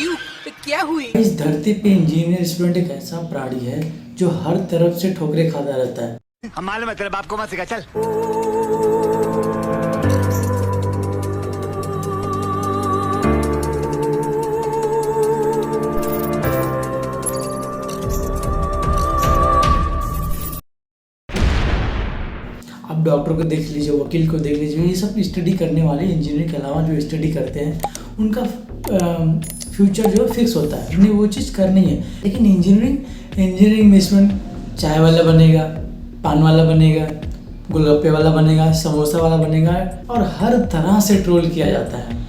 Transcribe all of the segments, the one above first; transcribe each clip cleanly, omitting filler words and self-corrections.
क्या हुई? इस धरती पे इंजीनियर स्टूडेंट एक ऐसा प्राणी है जो हर तरफ से ठोकरें खाता रहता है। हम मालूम है तेरे बाप को मत सिखा चल। आप डॉक्टर को देख लीजिए, वकील को देख लीजिए, ये सब स्टडी करने वाले इंजीनियर के अलावा जो स्टडी करते हैं उनका फ्यूचर जो फिक्स होता है, उन्हें वो चीज़ करनी है। लेकिन इंजीनियरिंग में स्टूडेंट चाय वाला बनेगा, पान वाला बनेगा, गोलगप्पे वाला बनेगा, समोसा वाला बनेगा और हर तरह से ट्रोल किया जाता है।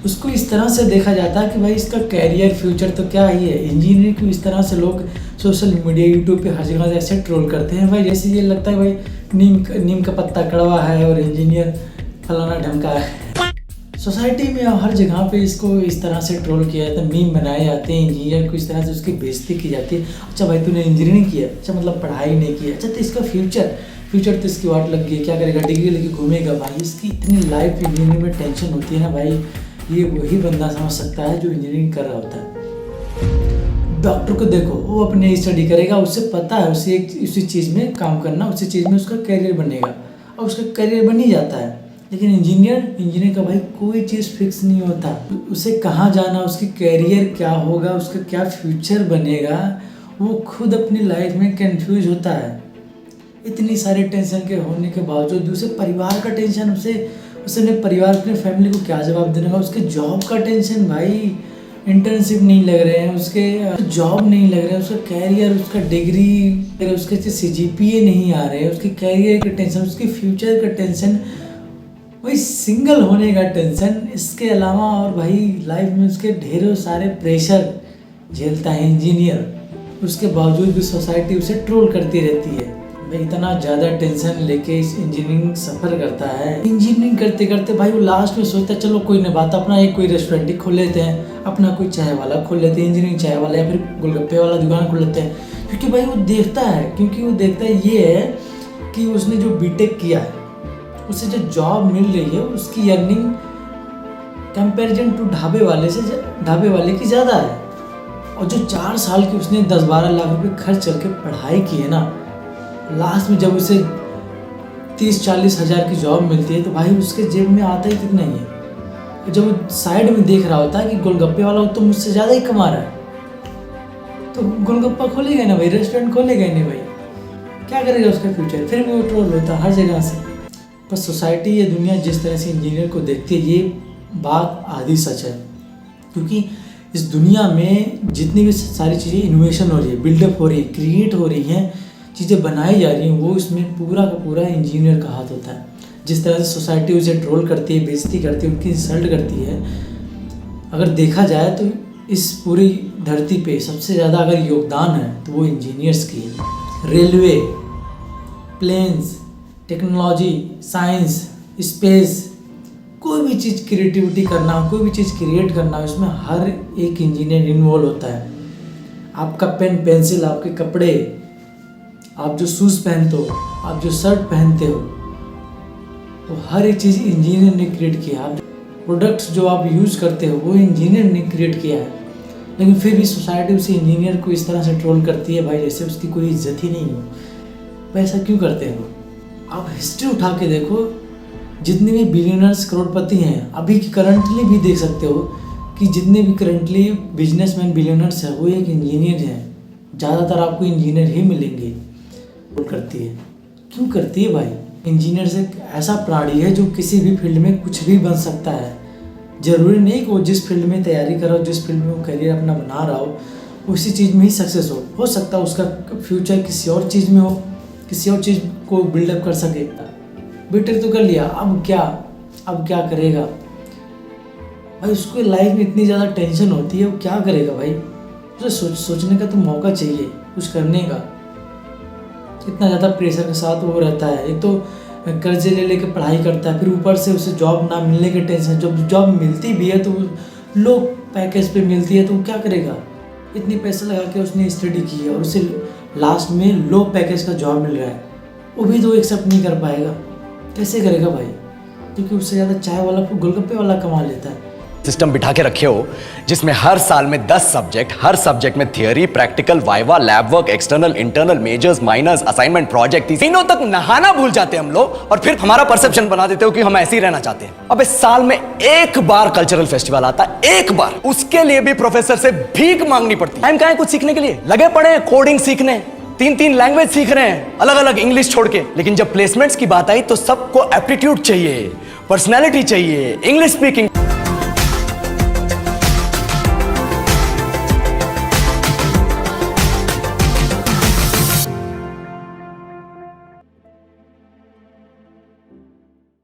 उसको इस तरह से देखा जाता है कि भाई इसका कैरियर फ्यूचर तो क्या ही है। इंजीनियरिंग को इस तरह से लोग सोशल मीडिया यूट्यूब पे हर जगह ऐसे ट्रोल करते हैं भाई, जैसे ये लगता है भाई नीम का पत्ता कड़वा है और इंजीनियर फलाना ढंग का है। सोसाइटी में हर जगह पे इसको इस तरह से ट्रोल किया जाता है, मीम बनाए जाते हैं, इंजीनियर को इस तरह से उसकी बेइज्जती की जाती है। अच्छा भाई तूने इंजीनियरिंग किया, अच्छा मतलब पढ़ाई नहीं की, अच्छा तो इसका फ्यूचर तो इसकी वाट लग गई, क्या करेगा, डिग्री लेके घूमेगा। भाई इसकी इतनी लाइफ इंजीनियरिंग में टेंशन होती है ना भाई, ये वही बंदा समझ सकता है जो इंजीनियरिंग कर रहा होता है। डॉक्टर को देखो, वो अपने स्टडी करेगा, उससे पता है उसे उसी चीज़ में काम करना, उसी चीज़ में उसका करियर बनेगा और उसका करियर बन ही जाता है। लेकिन इंजीनियर का भाई कोई चीज़ फिक्स नहीं होता, उसे कहाँ जाना, उसकी करियर क्या होगा, उसका क्या फ्यूचर बनेगा, वो खुद अपनी लाइफ में कंफ्यूज होता है। इतनी सारी टेंशन के होने के बावजूद उसे परिवार का टेंशन, उसे अपने परिवार, अपने फैमिली को क्या जवाब देने का, उसके जॉब का टेंशन, भाई इंटर्नशिप नहीं लग रहे हैं, उसके जॉब नहीं लग रहे हैं, उसका कैरियर, उसका डिग्री, उसके CGPA नहीं आ रहे हैं, उसके कैरियर का टेंशन, उसके फ्यूचर का टेंशन, वही सिंगल होने का टेंशन। इसके अलावा और भाई लाइफ में उसके ढेरों सारे प्रेशर झेलता है इंजीनियर, उसके बावजूद भी सोसाइटी उसे ट्रोल करती रहती है। भाई इतना ज़्यादा टेंशन लेके इस इंजीनियरिंग सफ़र करता है, इंजीनियरिंग करते करते भाई वो लास्ट में सोचता है चलो कोई नहीं बात, अपना एक कोई रेस्टोरेंट ही खोल लेते हैं, अपना कोई चाय वाला खोल लेते हैं, इंजीनियरिंग चाय वाला या फिर गोलगप्पे वाला दुकान खोल लेते हैं। क्योंकि भाई वो देखता है ये है कि उसने जो बीटेक किया है, उसे जो जॉब मिल रही है उसकी अर्निंग कंपैरिजन टू ढाबे वाले की ज़्यादा है। और जो 4 साल की उसने 10-12 लाख रुपए खर्च करके पढ़ाई की है ना, लास्ट में जब उसे 30-40 हज़ार की जॉब मिलती है तो भाई उसके जेब में आता ही कितना ही है। जब वो साइड में देख रहा होता है कि गोलगप्पे वाला तो मुझसे ज़्यादा ही कमा रहा है, तो गोलगप्पा खोलेगा ना भाई, रेस्टोरेंट खोलेगा नहीं भाई, क्या करेगा उसका फ्यूचर। फिर भी वो ट्रोल होता है हर जगह से। पर सोसाइटी, ये दुनिया जिस तरह से इंजीनियर को देखती है, ये बात आधी सच है। क्योंकि इस दुनिया में जितनी भी सारी चीज़ें इनोवेशन हो रही है, बिल्डअप हो रही है, क्रिएट हो रही हैं, चीज़ें बनाई जा रही हैं, वो इसमें पूरा का पूरा इंजीनियर का हाथ होता है। जिस तरह से सोसाइटी उसे ट्रोल करती है, बेइज्जती करती है, उनकी इंसल्ट करती है, अगर देखा जाए तो इस पूरी धरती पे सबसे ज़्यादा अगर योगदान है तो वो इंजीनियर्स की है। Railway, planes, technology, science, space, कोई भी चीज़ क्रिएटिविटी करना हो, कोई भी चीज़ क्रिएट करना हो, इसमें हर एक इंजीनियर इन्वॉल्व होता है। आपका पेन, पेंसिल, आपके कपड़े, आप जो शूज़ पहनते हो, आप जो शर्ट पहनते हो, वो हर एक चीज़ इंजीनियर ने क्रिएट किया। आप प्रोडक्ट्स जो आप यूज़ करते हो वो इंजीनियर ने क्रिएट किया है। लेकिन फिर भी सोसाइटी उसे इंजीनियर को इस तरह से ट्रोल करती है भाई, जैसे उसकी कोई इज्जत ही नहीं हो। भाई ऐसा क्यों करते हैं लोग? आप हिस्ट्री उठा के देखो, जितने भी बिलियनर्स, करोड़पति हैं, अभी की करंटली भी देख सकते हो कि जितने भी करंटली बिजनेसमैन, बिलियनर्स हैं, वो एक इंजीनियर हैं। ज़्यादातर आपको इंजीनियर ही मिलेंगे। करती है, क्यों करती है भाई? इंजीनियर एक ऐसा प्राणी है जो किसी भी फील्ड में कुछ भी बन सकता है। ज़रूरी नहीं कि वो जिस फील्ड में तैयारी कर रहा हो, जिस फील्ड में वो करियर अपना बना रहा हो, उसी चीज़ में ही सक्सेस हो सकता है उसका फ्यूचर किसी और चीज़ में हो, किसी और चीज़ को बिल्डअप कर सके। बीटेक तो कर लिया, अब क्या करेगा भाई? उसको लाइफ में इतनी ज़्यादा टेंशन होती है, वो क्या करेगा भाई? उसे सोचने का तो मौका चाहिए, कुछ करने का। इतना ज़्यादा प्रेशर के साथ वो रहता है, एक तो कर्जे ले लेके पढ़ाई करता है, फिर ऊपर से उसे जॉब ना मिलने के टेंशन। जब जॉब मिलती भी है तो लो पैकेज पे मिलती है, तो वो क्या करेगा? इतनी पैसा लगा के उसने स्टडी की है और उसे लास्ट में लो पैकेज का जॉब मिल रहा है, वो भी तो एक्सेप्ट नहीं कर पाएगा। कैसे करेगा भाई? क्योंकि उससे ज़्यादा चाय वाला, गोलगप्पे वाला कमा लेता है। सिस्टम बिठा के रखे हो जिसमें हर साल में 10 सब्जेक्ट, हर सब्जेक्ट में theory, practical, viva, lab work, external, internal, majors, minors, assignment, project, तीनों तक नहाना भूल जाते हैं हम लोग और फिर हमारा परसेप्शन बना देते हो कि हम ऐसे ही रहना चाहते हैं। अब इस साल में एक बार कल्चरल फेस्टिवल आता है, एक बार, उसके लिए भी प्रोफेसर से भीख मांगनी पड़ती है। टाइम कहां है कुछ सीखने के लिए? लगे पड़े हैं कोडिंग सीखने, 3 लैंग्वेज सीख रहे हैं अलग अलग इंग्लिश छोड़ के। लेकिन जब प्लेसमेंट्स की बात आई तो सबको एप्टीट्यूड चाहिए, पर्सनैलिटी चाहिए, इंग्लिश स्पीकिंग।